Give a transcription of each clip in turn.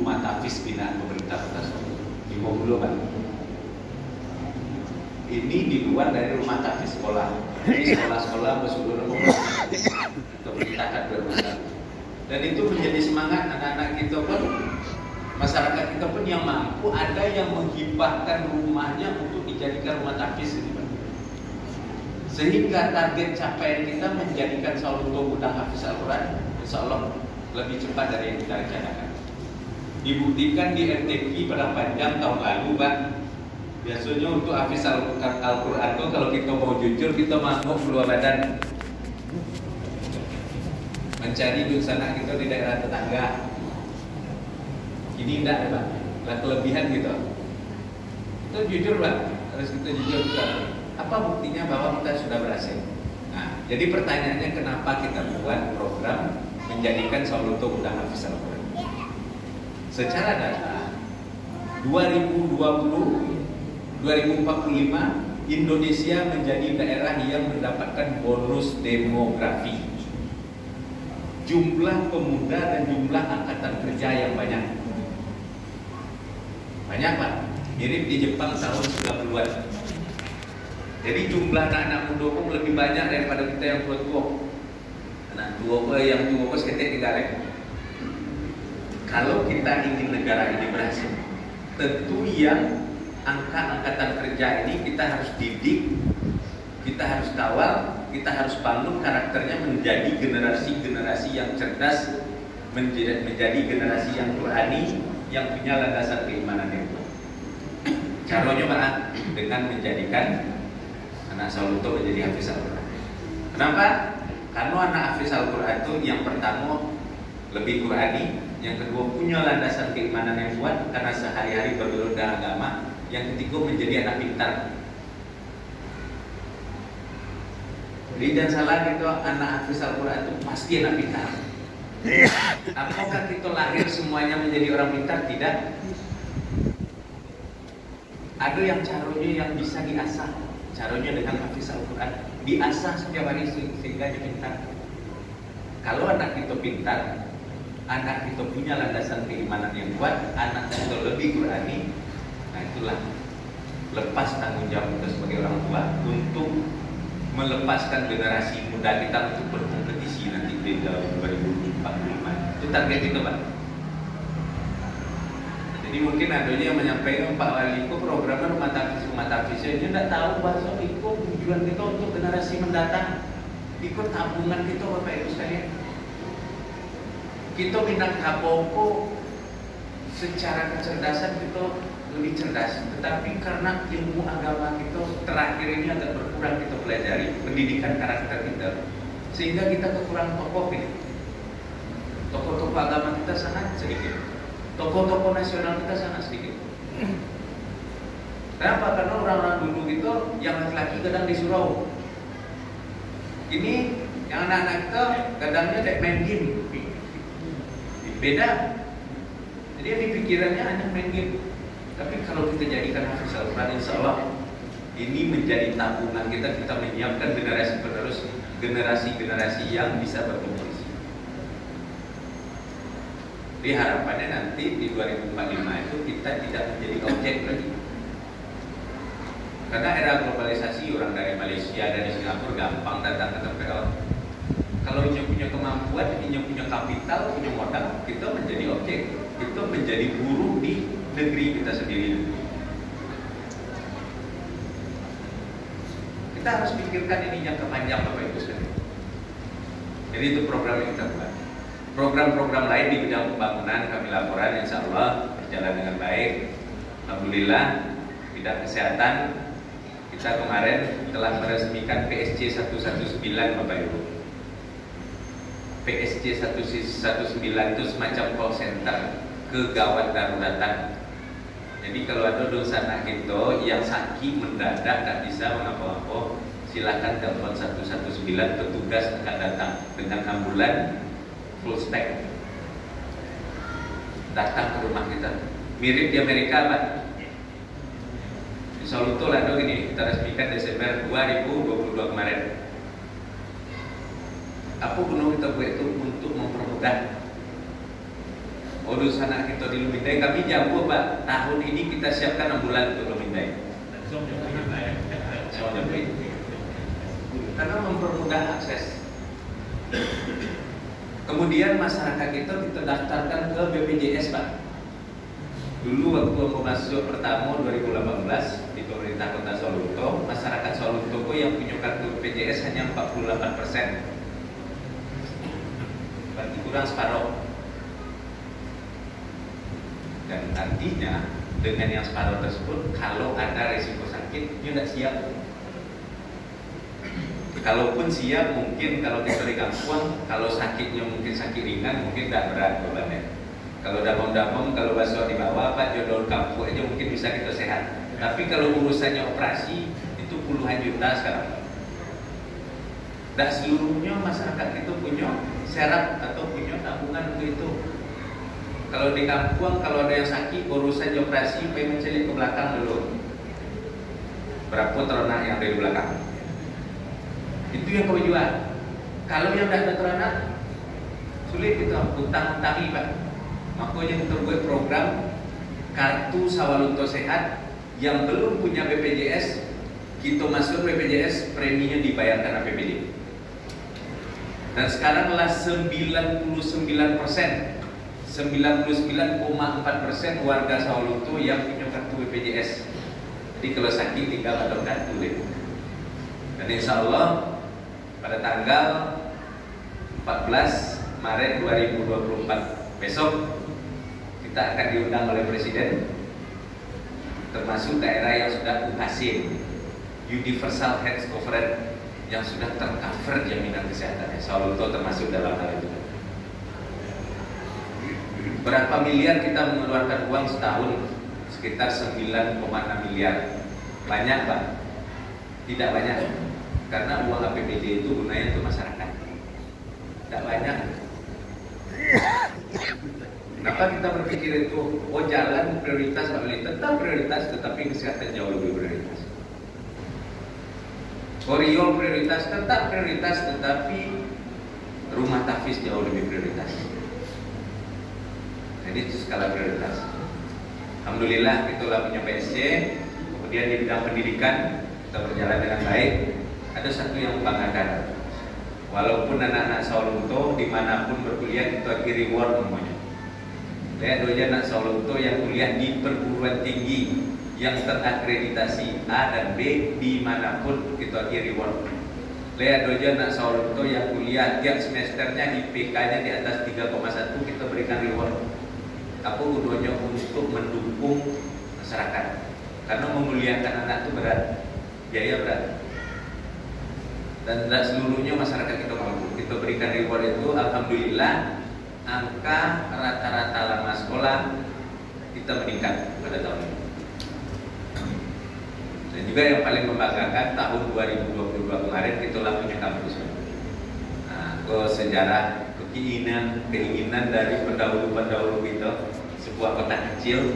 rumah tahfiz binaan pemerintah Kota Solo. 50, Pak. Ini di luar dari rumah tahfiz sekolah. Sekolah-sekolah berseluruh pemerintahan berumah. Dan itu menjadi semangat anak-anak kita pun, masyarakat kita pun yang mampu, ada yang menghibahkan rumahnya untuk dijadikan rumah tahfiz ini, Pak. Sehingga target capaian kita menjadikan Solo gudang hafiz Al-Quran, insya Allah lebih cepat dari yang kita rencanakan. Dibuktikan di RTP pada panjang tahun lalu, Pak. Biasanya untuk hafiz Al-Quran itu kalau kita mau jujur, kita mampu keluar badan mencari duit sana kita di daerah tetangga. Ini tidak, Pak. Lah kelebihan gitu. Itu jujur, Pak. Harus kita jujur kita. Apa buktinya bahwa kita sudah berhasil? Nah, jadi pertanyaannya kenapa kita buat program menjadikan Solo gudang hafiz Al-Quran? Secara data 2045 Indonesia menjadi daerah yang mendapatkan bonus demografi. Jumlah pemuda dan jumlah angkatan kerja yang banyak. Banyak, Pak. Mirip di Jepang tahun 90-an. Jadi jumlah anak-anak muda pun lebih banyak daripada kita yang tua-tua. Anak tua yang tua seketik tinggal. Kalau kita ingin negara ini berhasil, tentu yang angka angkatan kerja ini kita harus didik, kita harus kawal, kita harus bangun karakternya menjadi generasi-generasi yang cerdas, menjadi generasi yang Qurani, yang punya landasan keimanan yang kuat. Caranya Pak, dengan menjadikan anak Solo menjadi hafiz Al-Quran. Kenapa? Karena anak hafiz Al-Quran itu yang pertama lebih Qurani, yang kedua punya landasan keimanan yang kuat karena sehari-hari bergelut dengan agama, yang ketiga menjadi anak pintar. Jadi jangan salah gitu, anak hafiz Al-Quran itu pasti anak pintar. Apakah kita lahir semuanya menjadi orang pintar? Tidak. Ada yang caranya yang bisa diasah. Caranya dengan hafiz Al-Quran, diasah setiap hari sehingga dia pintar. Kalau anak kita pintar, anak kita punya landasan keimanan yang kuat, anak kita lebih Qurani, nah itulah lepas tanggung jawab kita sebagai orang tua untuk melepaskan generasi muda kita untuk berkompetisi nanti di tahun 2045. Itu target kita, Pak. Jadi mungkin adanya yang menyampaikan Pak Wali itu programnya rumah tahfiz ini tidak tahu bahwa itu tujuan kita untuk generasi mendatang, ikut tabungan kita Bapak Ibu sekalian. Kita minat apa-apa secara kecerdasan kita lebih cerdas, tetapi karena ilmu agama kita terakhir ini agak berkurang kita pelajari, pendidikan karakter kita, sehingga kita kekurangan tokoh ini. Tokoh-tokoh agama kita sangat sedikit. Tokoh-tokoh nasional kita sangat sedikit. Kenapa? Karena orang-orang dulu itu yang laki-laki kadang di surau. Ini yang anak-anak kita kadangnya dek main game. Beda. Jadi yang dipikirannya hanya main game. Tapi kalau kita jadikan hafiz Al-Quran, insya Allah ini menjadi tabungan kita menyiapkan generasi penerus, generasi-generasi yang bisa berkompetisi. Jadi harapannya nanti di 2045 itu kita tidak menjadi objek lagi. Karena era globalisasi, orang dari Malaysia, dari Singapura gampang datang ke TPL. Kalau dia punya kemampuan, dia punya kapital, punya modal, kita menjadi objek. Kita menjadi buruh di negeri kita sendiri. Kita harus pikirkan ini jangka panjang Bapak Ibu sekalian. Jadi itu program yang kita buat. Program-program lain di bidang pembangunan kami laporan insya Allah berjalan dengan baik. Alhamdulillah, bidang kesehatan kita kemarin telah meresmikan PSC 119 Bapak Ibu. PSC 119 itu semacam call center kegawat daruratan. Jadi kalau ada dosa anak kita yang sakit mendadak tak bisa mengapa-apa, silakan telepon 119, petugas akan datang dengan ambulan full spec datang ke rumah kita. Mirip di Amerika, Pak. Di Solo itu lalu ini kita resmikan Desember 2022 kemarin. Apa gunung kita buat itu untuk mempermudah urus anak kita di Lumindai. Kami jago Pak, tahun ini kita siapkan 6 bulan untuk Lumindai. Karena mempermudah akses. Kemudian masyarakat kita daftarkan ke BPJS Pak. Dulu waktu aku masuk pertama 2018 di pemerintah Kota Sawalunto, masyarakat Sawalunto yang punya kartu BPJS hanya 48%. Berarti kurang separuh. Dan artinya dengan yang separuh tersebut, kalau ada resiko sakit, dia tidak siap. Kalaupun siap, mungkin kalau kita di kampung, kalau sakitnya mungkin sakit ringan, mungkin tidak berat bebannya. Kalau damam-damam, kalau basah di bawah, Pak jodoh kampung aja mungkin bisa kita sehat. Tapi kalau urusannya operasi, itu puluhan juta sekarang. Dan seluruhnya masyarakat itu punya syarat atau punya tabungan untuk itu. Kalau di kampung, kalau ada yang sakit, urusannya operasi, pengen mencelik ke belakang dulu. Berapa ternak yang ada di belakang? Itu yang kau jual. Kalau yang tidak ada ternak, sulit kita utang-utangi Pak. Makanya kita buat program Kartu Sawalunto Sehat. Yang belum punya BPJS, kita masuk BPJS, preminya dibayarkan APBD. Dan sekaranglah 99,4% warga Sawalunto yang punya kartu BPJS. Jadi kalau sakit tinggal ada kartu deh. Dan insya Allah pada tanggal 14 Maret 2024 besok kita akan diundang oleh Presiden, termasuk daerah yang sudah UHC, Universal Health Coverage, yang sudah tercover jaminan kesehatannya. Sawalunto termasuk dalam hal itu. Berapa miliar kita mengeluarkan uang setahun? Sekitar 9,6 miliar. Banyak Pak? Tidak banyak. Karena uang APBD itu gunanya untuk masyarakat. Tidak banyak. Kenapa kita berpikir itu? Oh jalan prioritas Pak Wali, tetap prioritas, tetapi kesehatan jauh lebih prioritas. Koridor prioritas, tetap prioritas, tetapi rumah tahfiz jauh lebih prioritas. Jadi itu skala prioritas. Alhamdulillah itulah punya PSC. Kemudian di bidang pendidikan kita berjalan dengan baik. Ada satu yang membanggakan. Walaupun anak-anak Sawalunto dimanapun berkuliah kita beri reward namanya. Lihat dulu anak Sawalunto yang kuliah di perguruan tinggi yang terakreditasi A dan B dimanapun kita beri reward. Lihat dulu anak Sawalunto yang kuliah tiap semesternya IPK-nya di atas 3,1 kita berikan reward. Apa gunanya untuk mendukung masyarakat? Karena memuliakan anak itu berat, biaya berat. Dan tidak seluruhnya masyarakat kita mampu. Kita berikan reward itu, alhamdulillah angka rata-rata lama sekolah kita meningkat pada tahun ini. Dan juga yang paling membanggakan tahun 2022 kemarin itulah punya kampus. Nah, ke sejarah keinginan dari pendahulu-pendahulu kita, sebuah kota kecil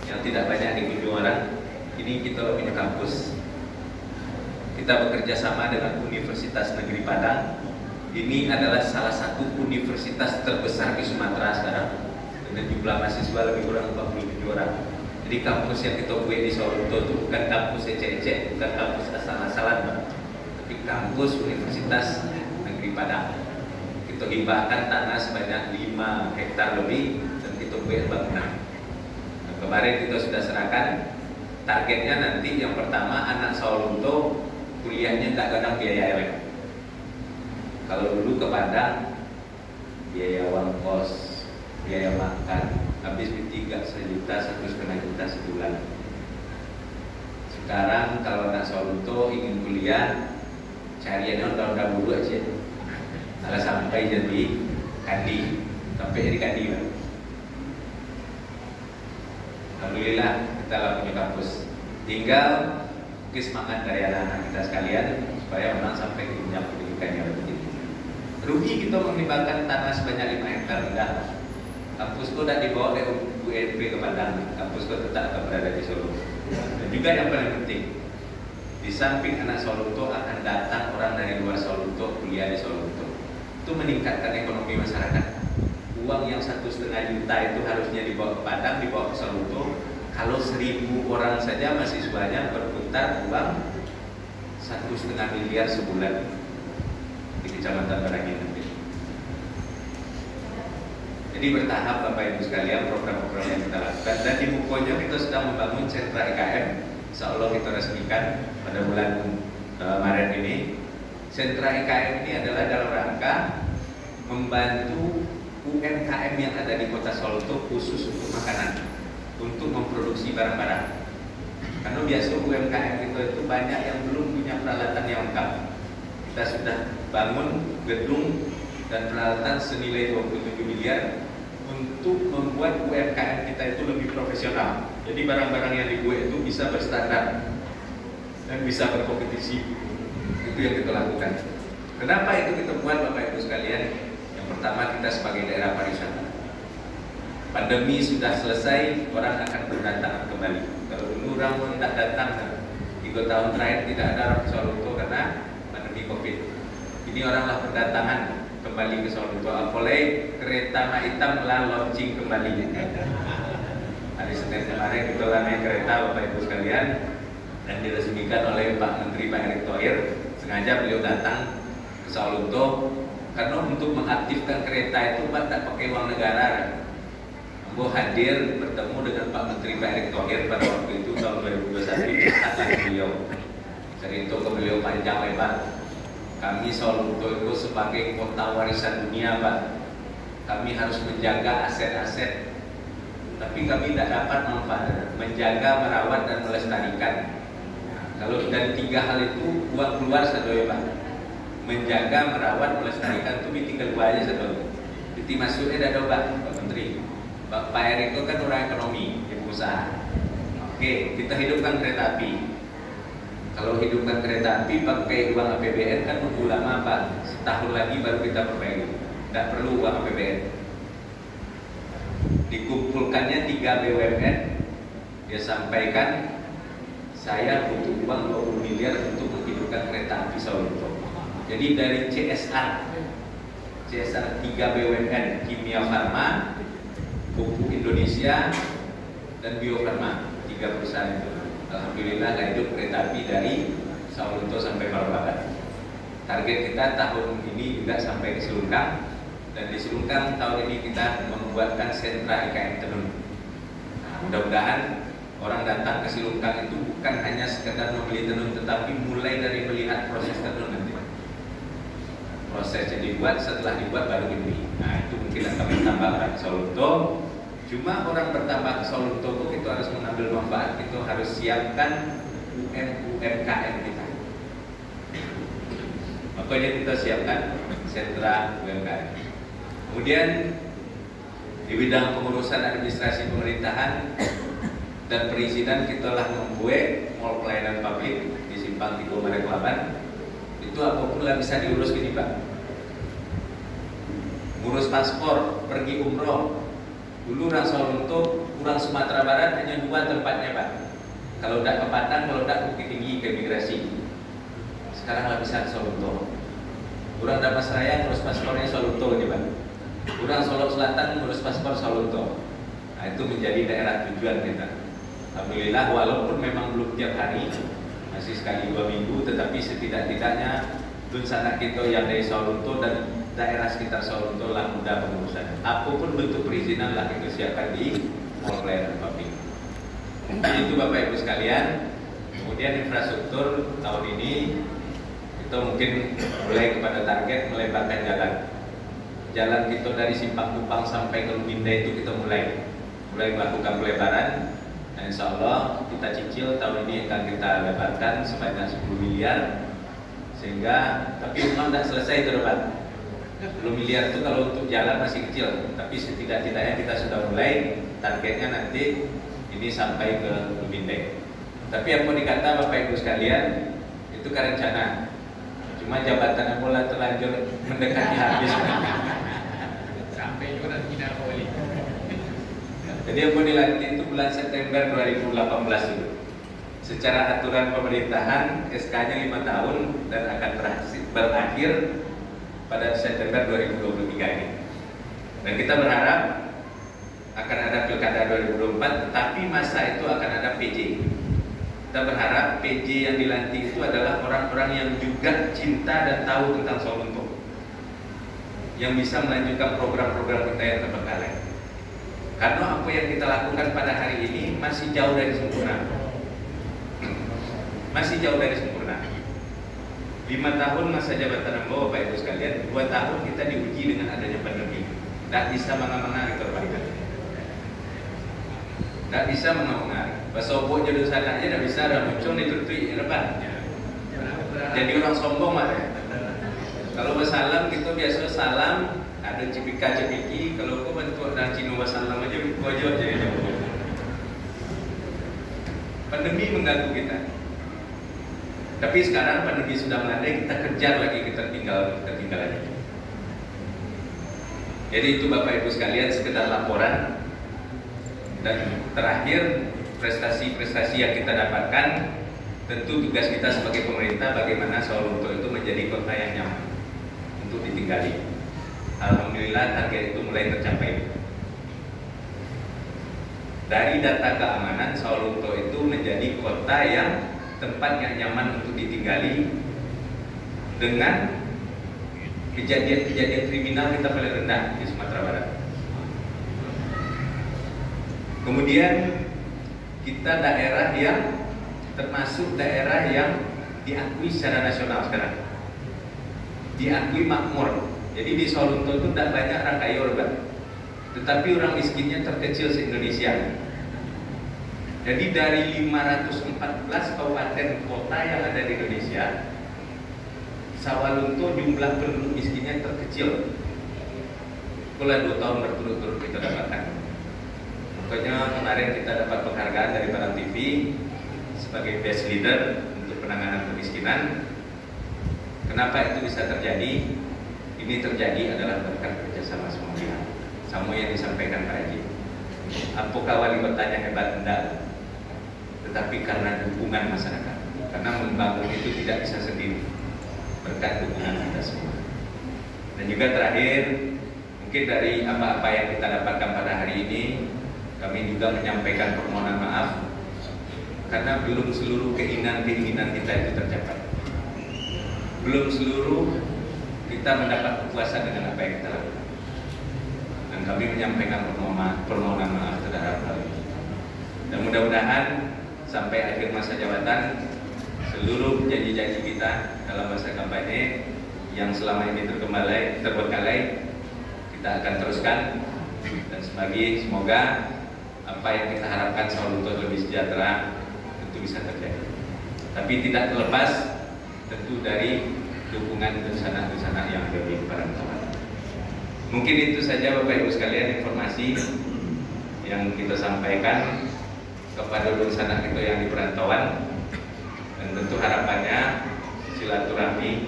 yang tidak banyak dikunjungi orang, ini kita punya kampus. Kita bekerja sama dengan Universitas Negeri Padang. Ini adalah salah satu universitas terbesar di Sumatera sekarang dengan jumlah mahasiswa lebih kurang 47 orang. Jadi kampus yang kita buat di Sawalunto itu bukan kampus ecek-ecek, bukan kampus asal-asalan, tapi kampus Universitas Negeri Padang. Kita hibahkan tanah sebanyak 5 hektar lebih dan kita buat bangunan. Nah, kemarin kita sudah serahkan. Targetnya nanti yang pertama anak Sawalunto kuliahnya tak kadang biaya elek. Kalau dulu ke Padang biaya uang kos, biaya makan habis P3 1 juta sebulan. Sekarang kalau anak Sawalunto ingin kuliah cariannya undang-undang dulu aja. Kalau sampai jadi kadi, sampai jadi kadi lah. Alhamdulillah kita lah punya kampus. Tinggal semangat dari anak-anak kita sekalian supaya memang sampai ke jenjang pendidikan yang lebih tinggi. Rugi kita mengembangkan tanah sebanyak 5 hektar enggak. Kampus itu sudah dibawa oleh UNP ke Padang. Kampus itu tetap akan berada di Solo. Dan juga yang paling penting, di samping anak Sawalunto akan datang orang dari luar Sawalunto kuliah di Sawalunto. Itu meningkatkan ekonomi masyarakat. uang yang 1,5 juta itu harusnya dibawa ke Padang, dibawa ke Soluto. Kalau 1.000 orang saja mahasiswanya berputar uang 1,5 miliar sebulan di Kecamatan Berangi nanti. Jadi bertahap Bapak Ibu sekalian program-program yang kita lakukan, dan di Mukojo kita sedang membangun sentra IKM. Insya Allah kita resmikan pada bulan Maret ini. Sentra IKM ini adalah dalam rangka membantu UMKM yang ada di Kota Soluto khusus untuk makanan, untuk memproduksi barang-barang. Karena biasa UMKM itu banyak yang belum punya peralatan yang lengkap. Kita sudah bangun gedung dan peralatan senilai 27 miliar untuk membuat UMKM kita itu lebih profesional. Jadi barang-barang yang dibuat itu bisa berstandar dan bisa berkompetisi. Itu yang kita lakukan. Kenapa itu kita buat Bapak Ibu sekalian? Yang pertama, kita sebagai daerah pariwisata. Pandemi sudah selesai, orang akan berdatangan kembali. Kalau dulu orang pun tidak datang, 3 tahun terakhir tidak ada orang ke Soluto karena pandemi Covid. Ini oranglah berdatangan kembali ke Soluto. Apalagi kereta hitam telah launching kembali. Hari Senin kemarin kita naik kereta Bapak Ibu sekalian dan diresmikan oleh Pak Menteri Pak Erick Thohir. Sengaja beliau datang ke Soluto karena untuk mengaktifkan kereta itu Pak tak pakai uang negara. Aku hadir bertemu dengan Pak Menteri Pak Erick Thohir pada waktu itu tahun 2021 kata beliau. Cerita ke beliau panjang lebar. Kami Soluto itu sebagai kota warisan dunia Pak. Kami harus menjaga aset-aset, tapi kami tidak dapat manfaat menjaga, merawat dan melestarikan. Kalau dari 3 hal itu uang keluar sadoyo Pak. Menjaga, merawat, melestarikan itu tinggal 2 aja sadoyo. Jadi masuknya ada Pak Menteri. Pak Erick itu kan orang ekonomi, pengusaha. Oke, kita hidupkan kereta api. Kalau hidupkan kereta api pakai uang APBN kan nunggu lama Pak. Setahun lagi baru kita perbaiki. Tidak perlu uang APBN. Dikumpulkannya 3 BUMN. Dia sampaikan, saya butuh uang 20 miliar untuk menghidupkan kereta api Soluto. Jadi dari CSR 3 BUMN, Kimia Farma, Pupuk Indonesia, dan Bio Farma, 3 perusahaan itu. Alhamdulillah hidup kereta api dari Soluto sampai Balikpapan. Target kita tahun ini juga sampai ke Selungkang, dan di Selungkang tahun ini kita membuatkan sentra IKM tenun. Nah, mudah-mudahan orang datang ke Selungkang itu bukan hanya sekedar membeli tenun, tetapi mulai dari melihat proses tenun nanti. Prosesnya dibuat, setelah dibuat baru dibeli. Nah itu mungkin akan bertambah ke Soluto. Cuma orang bertambah ke Soluto itu harus mengambil manfaat, itu harus siapkan UMKM kita. Makanya kita siapkan sentra UMKM. Kemudian di bidang pengurusan administrasi pemerintahan dan perizinan kita telah membuat mall pelayanan publik di Simpang 3 Marekelaban. Itu apapun lah bisa diurus gini Pak. Ngurus paspor, pergi umroh. Dulu orang Soluto, orang Sumatera Barat hanya 2 tempatnya Pak. Kalau tidak ke Padang, kalau tidak Bukit Tinggi ke imigrasi. Sekarang lah bisa ke Soluto. Orang Damastraya ngurus paspornya Soluto nih Pak. Orang Solo Selatan ngurus paspor Soluto. Nah itu menjadi daerah tujuan kita. Alhamdulillah walaupun memang belum tiap hari, masih sekali 2 minggu, tetapi setidak-tidaknya dunsana kita yang dari Soluto dan daerah sekitar Soluto lah mudah pengurusan. Apapun bentuk perizinan lah kita siapkan di mall pelayanan publik. Itu Bapak Ibu sekalian. Kemudian infrastruktur tahun ini kita mungkin mulai kepada target melebarkan jalan. Jalan kita dari Simpang Kupang sampai ke Lubinda itu kita mulai melakukan pelebaran. Dan insya Allah kita cicil tahun ini akan kita lebarkan sebanyak 10 miliar, sehingga tapi memang tidak selesai terlebar. 10 miliar itu kalau untuk jalan masih kecil, tapi setidak-tidaknya kita sudah mulai. Targetnya nanti ini sampai ke Lubinda. Tapi apa dikata Bapak Ibu sekalian, itu kan rencana. Cuma jabatannya mulai terlanjur mendekati habis. Sampai juga tidak boleh. Jadi yang mau dilantik itu bulan September 2018 itu. Secara aturan pemerintahan SK-nya 5 tahun dan akan berakhir pada September 2023 ini. Dan kita berharap akan ada pilkada 2024, tetapi masa itu akan ada PJ. Kita berharap PJ yang dilantik itu adalah orang-orang yang juga cinta dan tahu tentang Solo Lunto, yang bisa melanjutkan program-program kita yang terbengkalai. Karena apa yang kita lakukan pada hari ini masih jauh dari sempurna. Masih jauh dari sempurna. 5 tahun masa jabatan Ambo, Bapak Ibu sekalian, 2 tahun kita diuji dengan adanya pandemi. Tidak bisa menganga-manga perbaikan. Tidak bisa menganga-manga. Basobok jodoh sana aja tidak bisa, ada muncul ditutui depan. Jadi orang sombong ada. Kalau bersalam kita biasa salam, ada cipika-cipiki. Kalau kau bentuk dan Cino bersalam aja, kau aja jadi jauh. Pandemi mengganggu kita. Tapi sekarang pandemi sudah melandai, kita kejar lagi, kita tinggal lagi. Jadi itu Bapak Ibu sekalian sekedar laporan. Dan terakhir, prestasi-prestasi yang kita dapatkan, tentu tugas kita sebagai pemerintah bagaimana Solo Lunto itu menjadi kota yang nyaman untuk ditinggali. Alhamdulillah target itu mulai tercapai. Dari data keamanan, Solo Lunto itu menjadi kota yang tempat yang nyaman untuk ditinggali, dengan kejadian-kejadian kriminal kita paling rendah di Sumatera Barat. Kemudian kita daerah yang termasuk daerah yang diakui secara nasional sekarang, diakui makmur. Jadi di Solo Lunto itu tidak banyak orang kaya urban, tetapi orang miskinnya terkecil se-Indonesia. Jadi dari 514 kabupaten kota yang ada di Indonesia, Sawalunto jumlah penduduk miskinnya terkecil. Itulah 2 tahun berturut-turut kita dapatkan. Makanya kemarin kita dapat penghargaan dari Barang TV sebagai best leader untuk penanganan kemiskinan. Kenapa itu bisa terjadi? Ini terjadi adalah berkat kerjasama semua pihak. Sama yang disampaikan Pak Haji. Apakah wali kotanya hebat? Enggak. Tetapi karena dukungan masyarakat. Karena membangun itu tidak bisa sendiri, berkat dukungan kita semua. Dan juga terakhir, mungkin dari apa-apa yang kita dapatkan pada hari ini, kami juga menyampaikan permohonan maaf karena belum seluruh keinginan-keinginan kita itu tercapai. Belum seluruh kita mendapat kepuasan dengan apa yang kita lakukan. Dan kami menyampaikan permohonan maaf terhadap hal ini. Dan mudah-mudahan sampai akhir masa jabatan, seluruh janji-janji kita dalam masa kampanye yang selama ini terbengkalai, kita akan teruskan. Dan semoga apa yang kita harapkan Solo Lunto lebih sejahtera tentu bisa terjadi. Tapi tidak terlepas tentu dari dukungan dusanah-dusanah yang ada di perantauan. Mungkin itu saja Bapak Ibu sekalian informasi yang kita sampaikan kepada dusanah kita yang di perantauan. Dan tentu harapannya silaturahmi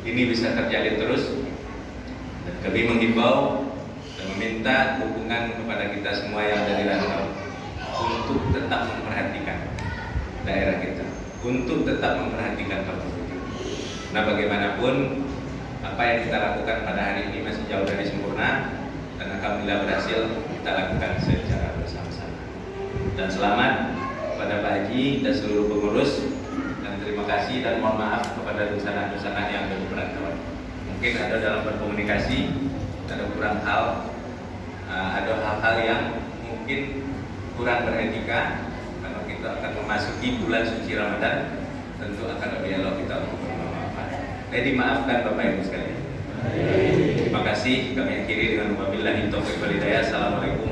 ini bisa terjalin terus. Dan kami menghimbau dan meminta dukungan kepada kita semua yang ada di rantau untuk tetap memperhatikan daerah kita, untuk tetap memperhatikan kampung kita. Nah, bagaimanapun apa yang kita lakukan pada hari ini masih jauh dari sempurna, dan alhamdulillah berhasil kita lakukan secara bersama-sama. Dan selamat kepada Pak Haji dan seluruh pengurus, dan terima kasih dan mohon maaf kepada dusanah-dusanah yang ada di perantauan. Mungkin ada dalam berkomunikasi ada kurang hal, ada hal-hal yang mungkin kurang beretika. Karena kita akan memasuki bulan suci Ramadan, tentu akan ada dialog kita untuk bermaafkan. Jadi maafkan Bapak Ibu sekalian. Terima kasih. Kami akhiri dengan wabillahi taufiq wal hidayah. Assalamualaikum